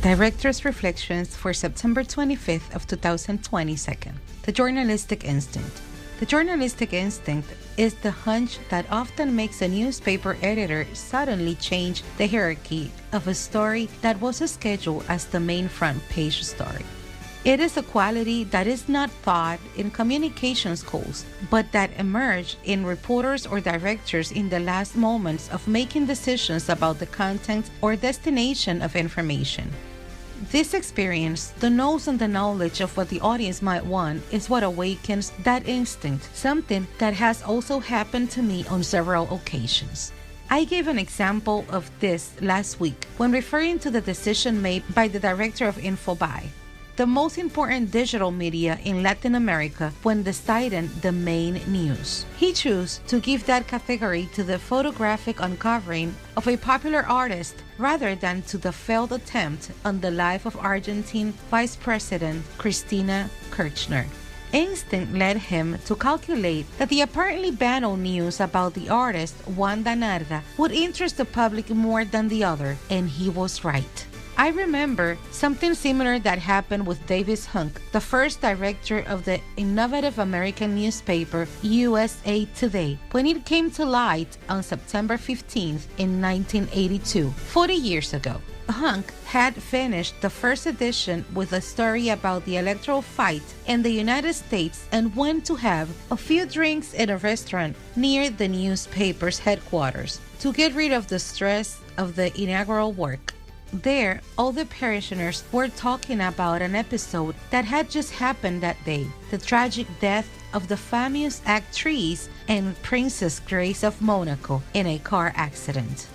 Director's Reflections for September 25th of 2022. The journalistic instinct. The journalistic instinct is the hunch that often makes a newspaper editor suddenly change the hierarchy of a story that was scheduled as the main front page story. It is a quality that is not taught in communication schools, but that emerged in reporters or directors in the last moments of making decisions about the content or destination of information. This experience, the nose and the knowledge of what the audience might want, is what awakens that instinct, something that has also happened to me on several occasions. I gave an example of this last week when referring to the decision made by the director of Infobae, the most important digital media in Latin America, when deciding the main news. He chose to give that category to the photographic uncovering of a popular artist rather than to the failed attempt on the life of Argentine Vice President Cristina Kirchner. Instinct led him to calculate that the apparently banal news about the artist Wanda Narda would interest the public more than the other, and he was right. I remember something similar that happened with Davis Hunk, the first director of the innovative American newspaper USA Today, when it came to light on September 15th in 1982, 40 years ago. Hunk had finished the first edition with a story about the electoral fight in the United States and went to have a few drinks in a restaurant near the newspaper's headquarters to get rid of the stress of the inaugural work. There, all the parishioners were talking about an episode that had just happened that day, the tragic death of the famous actress and Princess Grace of Monaco in a car accident.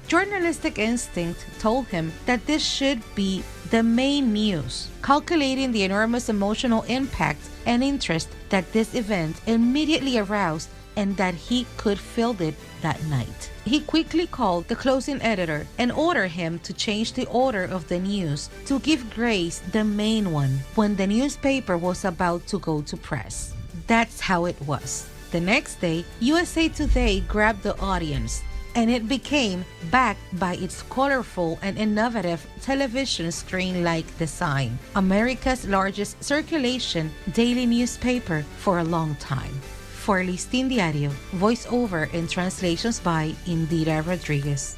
Journalistic instinct told him that this should be the main news, calculating the enormous emotional impact and interest that this event immediately aroused and that he could fill it that night. He quickly called the closing editor and ordered him to change the order of the news to give Grace the main one when the newspaper was about to go to press. That's how it was. The next day, USA Today grabbed the audience, and it became backed by its colorful and innovative television screen-like design, America's largest circulation daily newspaper for a long time. For Listín Diario, voiceover and translations by Indira Rodriguez.